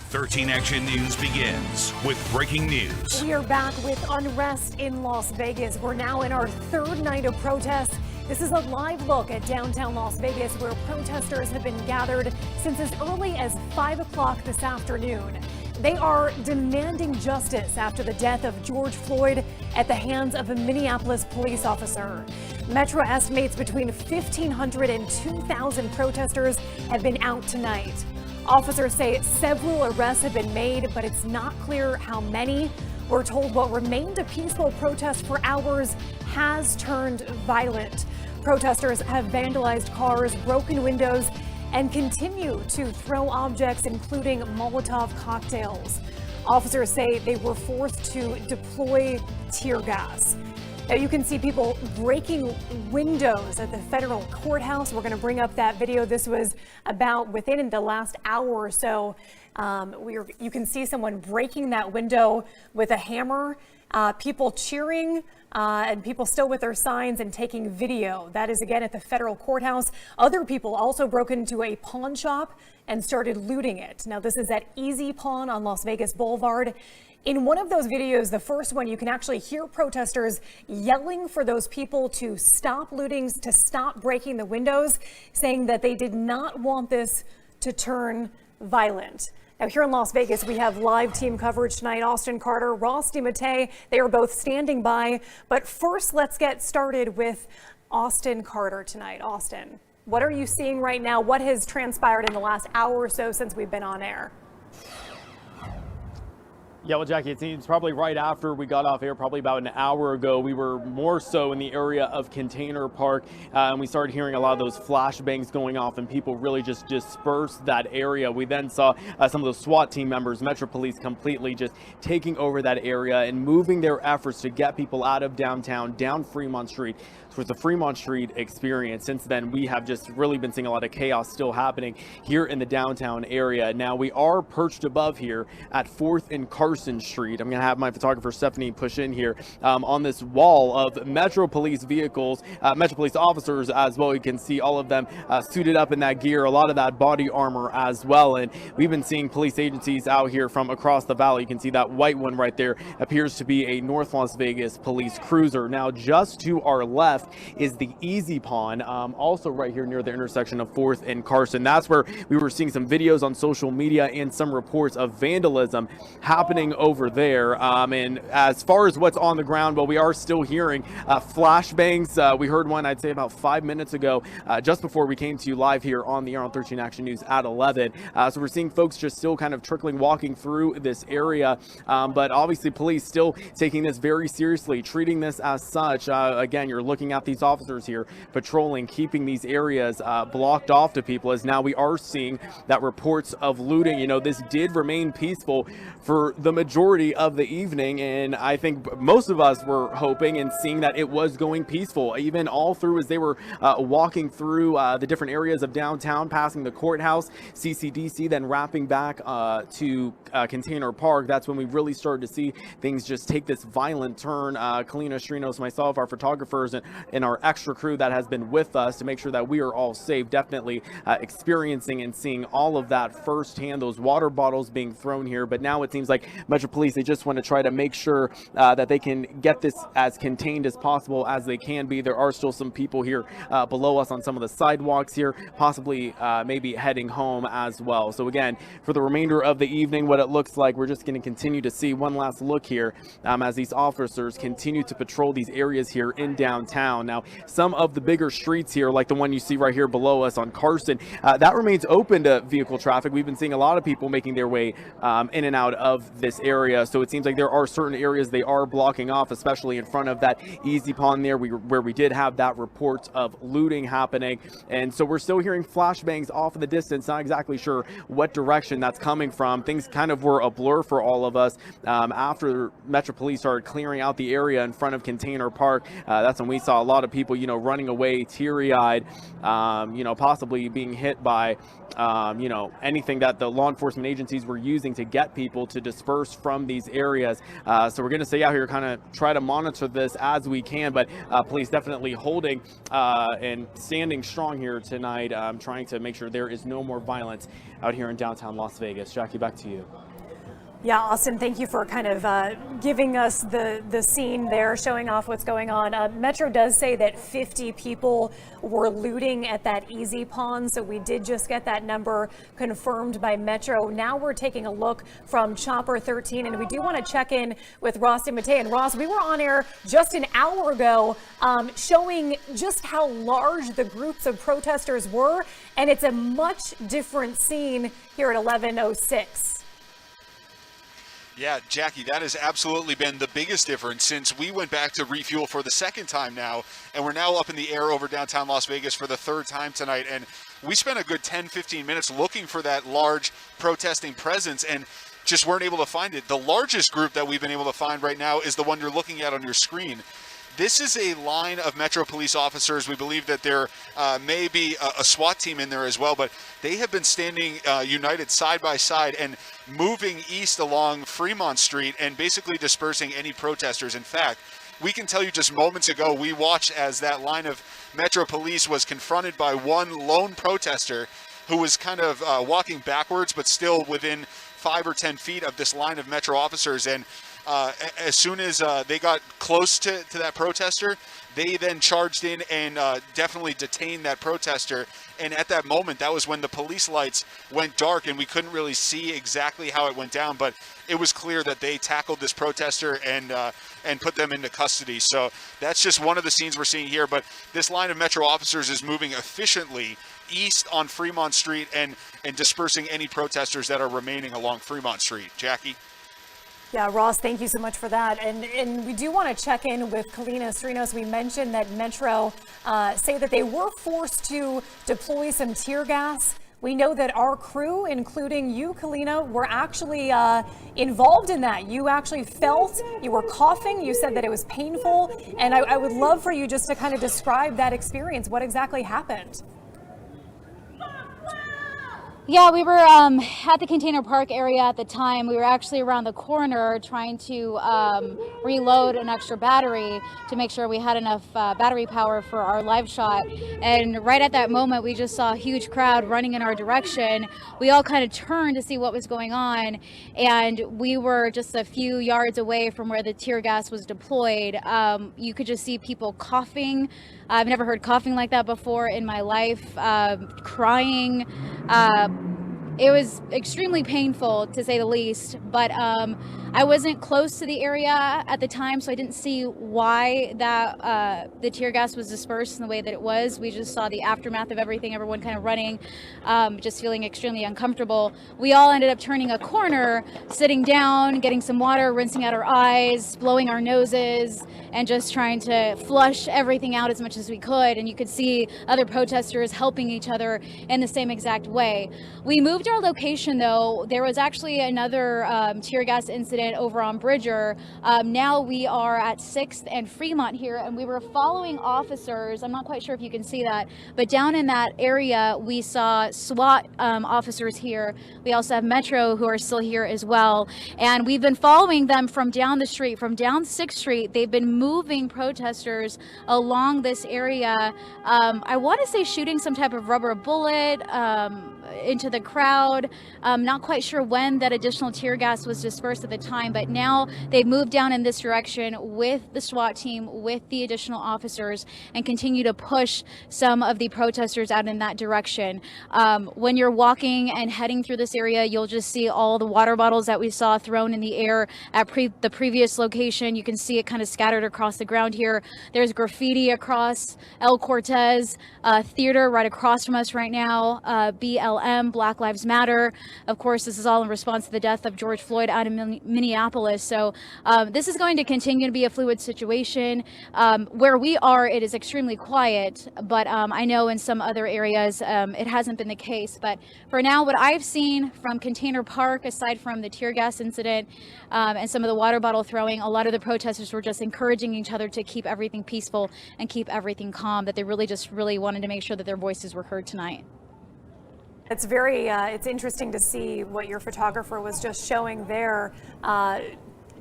13 Action News begins with breaking news. We are back with unrest in Las Vegas. We're now in our third night of protests. This is a live look at downtown Las Vegas, where protesters have been gathered since as early as 5 o'clock this afternoon. They are demanding justice after the death of George Floyd at the hands of a Minneapolis police officer. Metro estimates between 1,500 and 2,000 protesters have been out tonight. Officers say several arrests have been made, but it's not clear how many. We're told what remained a peaceful protest for hours has turned violent. Protesters have vandalized cars, broken windows, and continue to throw objects, including Molotov cocktails. Officers say they were forced to deploy tear gas. Now you can see people breaking windows at the federal courthouse. We're going to bring up that video. This was about within the last hour or so. You can see someone breaking that window with a hammer, people cheering, and people still with their signs and taking video. That is again at the federal courthouse. Other people also broke into a pawn shop and started looting it. Now this is at Easy Pawn on Las Vegas Boulevard. In one of those videos, the first one, you can actually hear protesters yelling for those people to stop looting, to stop breaking the windows, saying that they did not want this to turn violent. Now here in Las Vegas, we have live team coverage tonight. Austin Carter, Ross DiMattei, they are both standing by. But first, let's get started with Austin Carter tonight. Austin, what are you seeing right now? What has transpired in the last hour or so since we've been on air? Yeah, well, Jackie, it seems probably right after we got off air, probably about an hour ago, we were more so in the area of Container Park, and we started hearing a lot of those flashbangs going off, and people really just dispersed that area. We then saw some of the SWAT team members, Metro Police, completely just taking over that area and moving their efforts to get people out of downtown, down Fremont Street. So it's the Fremont Street experience. Since then, we have just really been seeing a lot of chaos still happening here in the downtown area. Now, we are perched above here at 4th and Carson Street. I'm going to have my photographer Stephanie push in here on this wall of Metro Police vehicles, Metro Police officers as well. You can see all of them suited up in that gear, a lot of that body armor as well. And we've been seeing police agencies out here from across the valley. You can see that white one right there appears to be a North Las Vegas police cruiser. Now, just to our left is the Easy Pawn, also right here near the intersection of 4th and Carson. That's where we were seeing some videos on social media and some reports of vandalism happening over there. And as far as what's on the ground, well, we are still hearing flashbangs. We heard one, I'd say about 5 minutes ago, just before we came to you live here on the on 13 Action News at 11. So we're seeing folks just still kind of walking through this area. But obviously police still taking this very seriously, treating this as such. Again, you're looking at these officers here patrolling, keeping these areas blocked off to people, as now we are seeing that reports of looting. You know, this did remain peaceful for the majority of the evening, and I think most of us were hoping and seeing that it was going peaceful, even all through as they were walking through the different areas of downtown, passing the courthouse, CCDC, then wrapping back to Container Park. That's when we really started to see things just take this violent turn. Kalina Strinos, myself, our photographers, and our extra crew that has been with us to make sure that we are all safe, definitely experiencing and seeing all of that firsthand, those water bottles being thrown here. But now it seems like Metro Police, they just want to try to make sure that they can get this as contained as possible as they can be. There are still some people here below us on some of the sidewalks here, possibly maybe heading home as well. So again, for the remainder of the evening, what it looks like, we're just going to continue to see one last look here as these officers continue to patrol these areas here in downtown. Now, some of the bigger streets here, like the one you see right here below us on Carson, that remains open to vehicle traffic. We've been seeing a lot of people making their way in and out of this area. So it seems like there are certain areas they are blocking off, especially in front of that Easy Pawn there, where we did have that report of looting happening. And so we're still hearing flashbangs off in the distance, not exactly sure what direction that's coming from. Things kind of were a blur for all of us after Metro Police started clearing out the area in front of Container Park. That's when we saw a lot of people, you know, running away teary-eyed, you know, possibly being hit by, you know, anything that the law enforcement agencies were using to get people to disperse disperse from these areas. So we're going to stay out here, kind of try to monitor this as we can, but police definitely holding and standing strong here tonight, trying to make sure there is no more violence out here in downtown Las Vegas. Jackie, back to you. Yeah, Austin, thank you for kind of giving us the scene there, showing off what's going on. Metro does say that 50 people were looting at that Easy Pawn, so we did just get that number confirmed by Metro. Now we're taking a look from Chopper 13, and we do want to check in with Ross DeMattei. And Ross, we were on air just an hour ago showing just how large the groups of protesters were, and it's a much different scene here at 11:06. Yeah, Jackie, that has absolutely been the biggest difference since we went back to refuel for the second time now, and we're now up in the air over downtown Las Vegas for the third time tonight. And we spent a good 10-15 minutes looking for that large protesting presence and just weren't able to find it. The largest group that we've been able to find right now is the one you're looking at on your screen. This is a line of Metro police officers. We believe that there may be a SWAT team in there as well, but they have been standing united side by side and moving east along Fremont Street and basically dispersing any protesters. In fact, we can tell you just moments ago, we watched as that line of Metro police was confronted by one lone protester who was kind of walking backwards, but still within 5 or 10 feet of this line of Metro officers. And as soon as they got close to that protester, they then charged in and definitely detained that protester. And at that moment, that was when the police lights went dark and we couldn't really see exactly how it went down, but it was clear that they tackled this protester and put them into custody. So that's just one of the scenes we're seeing here. But this line of Metro officers is moving efficiently east on Fremont Street and dispersing any protesters that are remaining along Fremont Street. Jackie? Yeah, Ross, thank you so much for that. And we do want to check in with Kalina Strinos. We mentioned that Metro say that they were forced to deploy some tear gas. We know that our crew, including you, Kalina, were actually involved in that. You actually felt, you were coughing, you said that it was painful. And I would love for you just to kind of describe that experience. What exactly happened? Yeah, we were at the Container Park area at the time. We were actually around the corner trying to reload an extra battery to make sure we had enough battery power for our live shot. And right at that moment, we just saw a huge crowd running in our direction. We all kind of turned to see what was going on, and we were just a few yards away from where the tear gas was deployed. You could just see people coughing. I've never heard coughing like that before in my life, crying. It was extremely painful, to say the least, but I wasn't close to the area at the time, so I didn't see why that the tear gas was dispersed in the way that it was. We just saw the aftermath of everything, everyone kind of running, just feeling extremely uncomfortable. We all ended up turning a corner, sitting down, getting some water, rinsing out our eyes, blowing our noses, and just trying to flush everything out as much as we could. And you could see other protesters helping each other in the same exact way. We moved our location, though. There was actually another tear gas incident over on Bridger. Now we are at 6th and Fremont here, and we were following officers. I'm not quite sure if you can see that, but down in that area, we saw SWAT officers here. We also have Metro who are still here as well. And we've been following them from down the street, from down 6th Street. They've been moving protesters along this area. I want to say shooting some type of rubber bullet into the crowd. Not quite sure when that additional tear gas was dispersed at the time, but now they've moved down in this direction with the SWAT team, with the additional officers, and continue to push some of the protesters out in that direction. When you're walking and heading through this area, you'll just see all the water bottles that we saw thrown in the air at the previous location. You can see it kind of scattered across the ground here. There's graffiti across El Cortez Theater right across from us right now. BLM, Black Lives Matter. Of course, this is all in response to the death of George Floyd out of Minneapolis. So this is going to continue to be a fluid situation. Where we are, it is extremely quiet, but I know in some other areas it hasn't been the case. But for now, what I've seen from Container Park, aside from the tear gas incident and some of the water bottle throwing, a lot of the protesters were just encouraging each other to keep everything peaceful and keep everything calm, that they really wanted to make sure that their voices were heard tonight. It's it's interesting to see what your photographer was just showing there.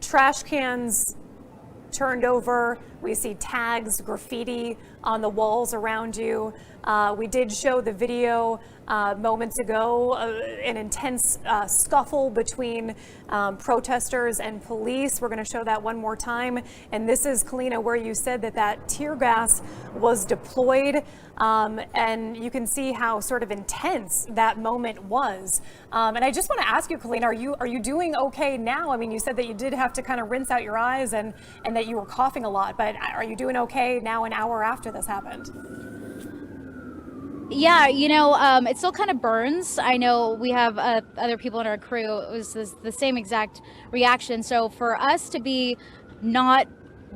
Trash cans turned over. We see tags, graffiti on the walls around you. We did show the video moments ago, an intense scuffle between protesters and police. We're going to show that one more time. And this is, Kalina, where you said that tear gas was deployed. And you can see how sort of intense that moment was. And I just want to ask you, Kalina, are you doing okay now? I mean, you said that you did have to kind of rinse out your eyes and that you were coughing a lot, but are you doing okay now an hour after this happened? Yeah, it still kind of burns. I know we have other people in our crew. It was the same exact reaction. So for us to be not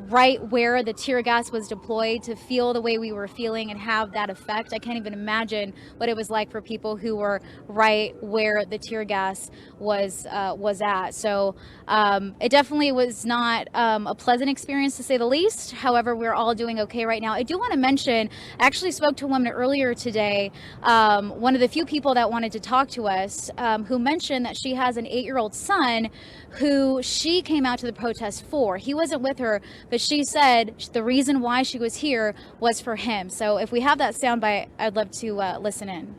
right where the tear gas was deployed, to feel the way we were feeling and have that effect, I can't even imagine what it was like for people who were right where the tear gas was at. So it definitely was not a pleasant experience, to say the least. However, we're all doing okay right now. I do want to mention, I actually spoke to a woman earlier today, one of the few people that wanted to talk to us, who mentioned that she has an 8-year-old son who she came out to the protest for. He wasn't with her, but she said the reason why she was here was for him. So if we have that soundbite, I'd love to listen in.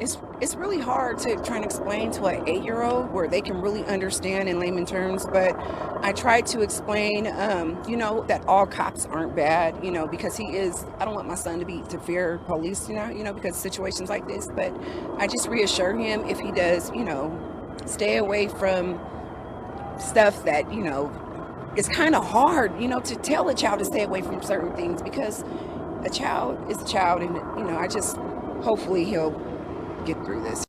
It's really hard to try and explain to an 8-year-old where they can really understand in layman terms, but I tried to explain, that all cops aren't bad, because I don't want my son to fear police, because situations like this, but I just reassure him if he does, stay away from stuff that, it's kind of hard, to tell a child to stay away from certain things, because a child is a child, and, hopefully he'll get through this.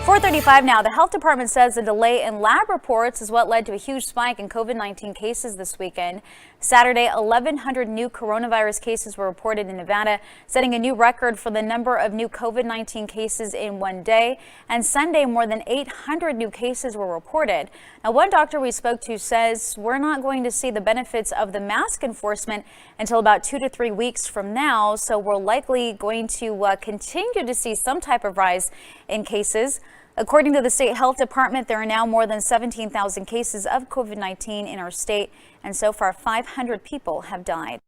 4:35 now. The health department says a delay in lab reports is what led to a huge spike in COVID-19 cases this weekend. Saturday, 1,100 new coronavirus cases were reported in Nevada, setting a new record for the number of new COVID-19 cases in one day. And Sunday, more than 800 new cases were reported. Now, one doctor we spoke to says we're not going to see the benefits of the mask enforcement until about 2 to 3 weeks from now. So we're likely going to continue to see some type of rise in cases. According to the state health department, there are now more than 17,000 cases of COVID-19 in our state, and so far 500 people have died.